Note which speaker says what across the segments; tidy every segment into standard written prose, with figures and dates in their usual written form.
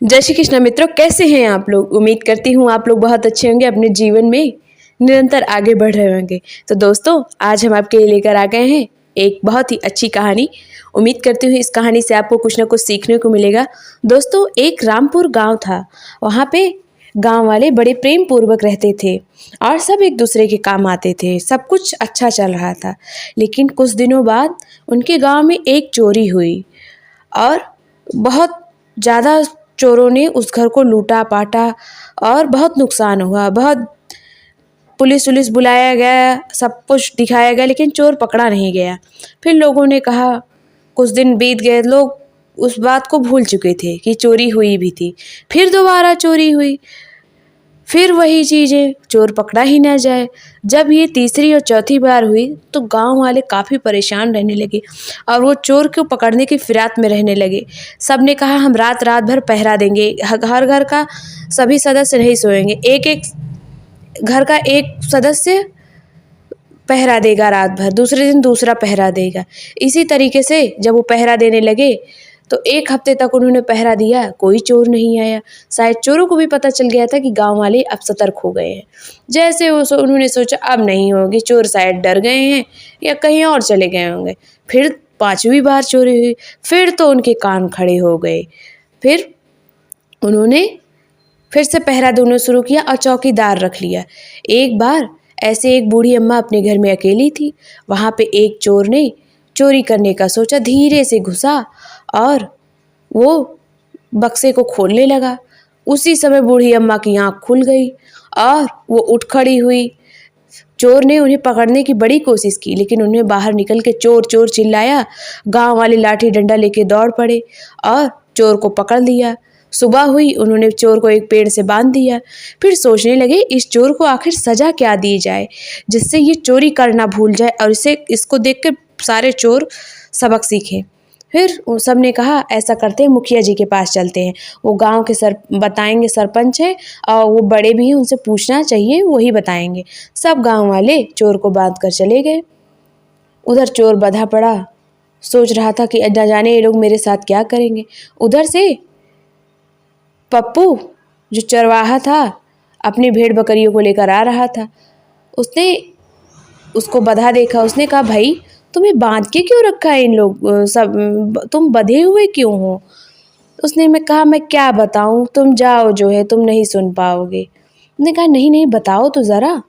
Speaker 1: जय श्री कृष्ण मित्रों, कैसे हैं आप लोग। उम्मीद करती हूँ आप लोग बहुत अच्छे होंगे, अपने जीवन में निरंतर आगे बढ़ रहे होंगे। तो दोस्तों, आज हम आपके लिए लेकर आ गए हैं एक बहुत ही अच्छी कहानी। उम्मीद करती हूँ इस कहानी से आपको कुछ ना कुछ सीखने को मिलेगा। दोस्तों, एक रामपुर गांव था। वहाँ पे गांव वाले बड़े प्रेम पूर्वक रहते थे और सब एक दूसरे के काम आते थे। सब कुछ अच्छा चल रहा था। लेकिन कुछ दिनों बाद उनके गांव में एक चोरी हुई और बहुत ज़्यादा चोरों ने उस घर को लूटा पाटा और बहुत नुकसान हुआ। बहुत पुलिस बुलाया गया, सब कुछ दिखाया गया, लेकिन चोर पकड़ा नहीं गया। फिर लोगों ने कहा, कुछ दिन बीत गए, लोग उस बात को भूल चुके थे कि चोरी हुई भी थी। फिर दोबारा चोरी हुई, फिर वही चीज़ें, चोर पकड़ा ही ना जाए। जब ये तीसरी और चौथी बार हुई तो गांव वाले काफ़ी परेशान रहने लगे और वो चोर को पकड़ने की फिराक में रहने लगे। सब ने कहा, हम रात रात भर पहरा देंगे, हर घर का सभी सदस्य नहीं सोएंगे, एक एक घर का एक सदस्य पहरा देगा रात भर, दूसरे दिन दूसरा पहरा देगा। इसी तरीके से जब वो पहरा देने लगे तो एक हफ्ते तक उन्होंने पहरा दिया, कोई चोर नहीं आया। शायद चोरों को भी पता चल गया था कि गांव वाले अब सतर्क हो गए हैं। जैसे उन्होंने सोचा अब नहीं होगी, चोर शायद डर गए हैं या कहीं और चले गए होंगे। फिर पांचवी बार चोरी हुई, फिर तो उनके कान खड़े हो गए। फिर उन्होंने फिर से पहरा देना शुरू किया और चौकीदार रख लिया। एक बार ऐसे एक बूढ़ी अम्मा अपने घर में अकेली थी। वहाँ पे एक चोर ने चोरी करने का सोचा, धीरे से घुसा और वो बक्से को खोलने लगा। उसी समय बूढ़ी अम्मा की आँख खुल गई और वो उठ खड़ी हुई। चोर ने उन्हें पकड़ने की बड़ी कोशिश की, लेकिन उन्हें बाहर निकल के चोर चोर चिल्लाया। गांव वाले लाठी डंडा लेके दौड़ पड़े और चोर को पकड़ लिया। सुबह हुई, उन्होंने चोर को एक पेड़ से बांध दिया। फिर सोचने लगे, इस चोर को आखिर सजा क्या दी जाए जिससे ये चोरी करना भूल जाए और इसको देख कर सारे चोर सबक सीखें। फिर उन सब ने कहा, ऐसा करते हैं, मुखिया जी के पास चलते हैं, वो गांव के बताएंगे, सरपंच हैं और वो बड़े भी हैं, उनसे पूछना चाहिए, वही बताएंगे। सब गांव वाले चोर को बांध कर चले गए। उधर चोर बंधा पड़ा, सोच रहा था कि न जाने ये लोग मेरे साथ क्या करेंगे। उधर से पप्पू जो चरवाहा था, अपनी भेड़ बकरियों को लेकर आ रहा था। उसने उसको बंधा देखा। उसने कहा, भाई तुम्हें बांध के क्यों रखा है, इन लोग सब, तुम बंधे हुए क्यों हो। उसने मैं कहा, मैं क्या बताऊं, तुम जाओ, जो है तुम नहीं सुन पाओगे। उसने कहा, नहीं नहीं बताओ तो ज़रा।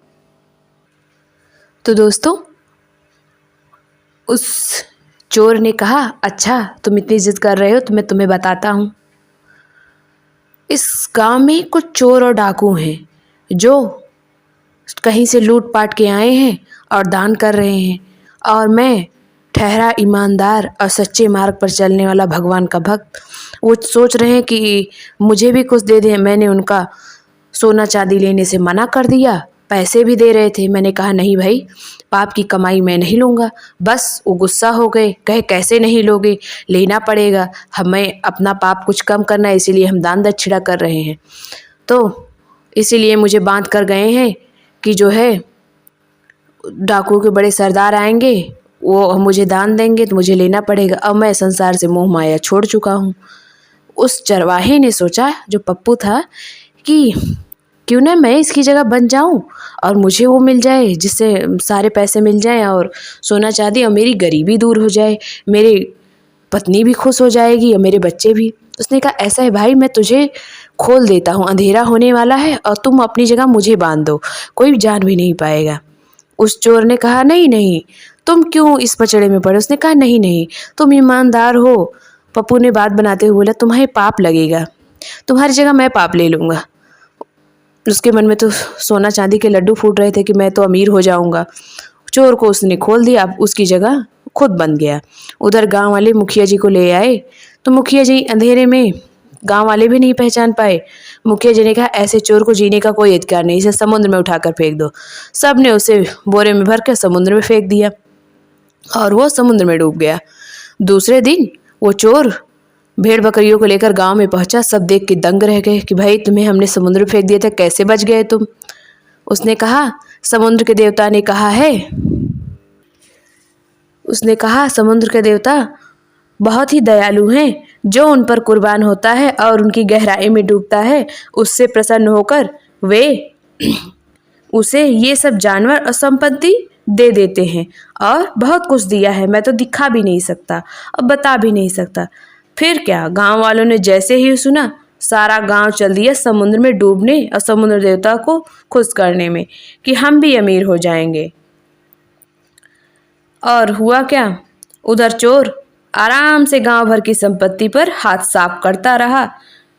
Speaker 1: तो दोस्तों, उस चोर ने कहा, अच्छा तुम इतनी जिद कर रहे हो तो मैं तुम्हें बताता हूँ। इस गांव में कुछ चोर और डाकू हैं जो कहीं से लूट पाट के आए हैं और दान कर रहे हैं, और मैं ठहरा ईमानदार और सच्चे मार्ग पर चलने वाला भगवान का भक्त, वो सोच रहे हैं कि मुझे भी कुछ दे दें। मैंने उनका सोना चांदी लेने से मना कर दिया, पैसे भी दे रहे थे। मैंने कहा, नहीं भाई, पाप की कमाई मैं नहीं लूँगा। बस वो गुस्सा हो गए, कहे कैसे नहीं लोगे, लेना पड़ेगा, हमें अपना पाप कुछ कम करना है, इसीलिए हम दान दक्षिणा कर रहे हैं। तो इसीलिए मुझे बांध कर गए हैं कि जो है डाकू के बड़े सरदार आएंगे, वो मुझे दान देंगे तो मुझे लेना पड़ेगा। अब मैं संसार से मोह माया छोड़ चुका हूँ। उस चरवाहे ने सोचा, जो पप्पू था, कि क्यों ना मैं इसकी जगह बन जाऊं और मुझे वो मिल जाए, जिससे सारे पैसे मिल जाएं और सोना चांदी, और मेरी गरीबी दूर हो जाए, मेरी पत्नी भी खुश हो जाएगी और मेरे बच्चे भी। उसने कहा, ऐसा है भाई, मैं तुझे खोल देता हूँ, अंधेरा होने वाला है और तुम अपनी जगह मुझे बांध दो, कोई जान भी नहीं पाएगा। उस चोर ने कहा, नहीं नहीं, तुम क्यों इस पचड़े में पड़े। उसने कहा, नहीं नहीं, तुम ईमानदार हो। पप्पू ने बात बनाते हुए बोला, तुम्हें पाप लगेगा, तुम्हारी जगह मैं पाप ले लूँगा। उसके मन में तो सोना चांदी के लड्डू फूट रहे थे कि मैं तो अमीर हो जाऊँगा। चोर को उसने खोल दिया, अब उसकी जगह खुद बन गया। उधर गांव वाले मुखिया जी को ले आए तो मुखिया जी अंधेरे में, गांव वाले भी नहीं पहचान पाए। मुखिया जी ने कहा, ऐसे चोर को जीने का कोई अधिकार नहीं, इसे समुद्र में उठाकर फेंक दो। सब ने उसे बोरे में भर कर समुद्र में फेंक दिया और वो समुद्र में डूब गया। दूसरे दिन वो चोर भेड़ बकरियों को लेकर गांव में पहुंचा। सब देख के दंग रह गए कि भाई, तुम्हें हमने समुद्र में फेंक दिया था, कैसे बच गए तुम। उसने कहा, समुद्र के देवता ने कहा है, उसने कहा, समुद्र के देवता बहुत ही दयालु हैं, जो उन पर कुर्बान होता है और उनकी गहराई में डूबता है, उससे प्रसन्न होकर वे उसे ये सब जानवर और संपत्ति दे देते हैं। और बहुत कुछ दिया है, मैं तो दिखा भी नहीं सकता और बता भी नहीं सकता। फिर क्या, गांव वालों ने जैसे ही सुना, सारा गांव चल दिया समुद्र में डूबने और समुद्र देवता को खुश करने में कि हम भी अमीर हो जाएंगे। और हुआ क्या, उधर चोर आराम से गांव भर की संपत्ति पर हाथ साफ करता रहा,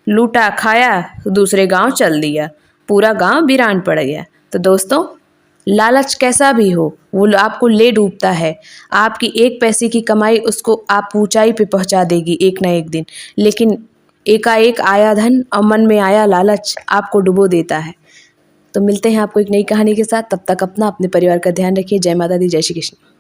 Speaker 1: लूटा खाया, दूसरे गांव चल दिया, पूरा गांव वीरान पड़ गया। तो दोस्तों, लालच कैसा भी हो, वो आपको ले डूबता है। आपकी एक पैसे की कमाई उसको आप ऊंचाई पे पहुंचा देगी एक ना एक दिन, लेकिन एकाएक आया धन और मन में आया लालच आपको डुबो देता है। तो मिलते हैं आपको एक नई कहानी के साथ। तब तक अपना अपने परिवार का ध्यान रखिए। जय माता दी, जय श्री कृष्ण।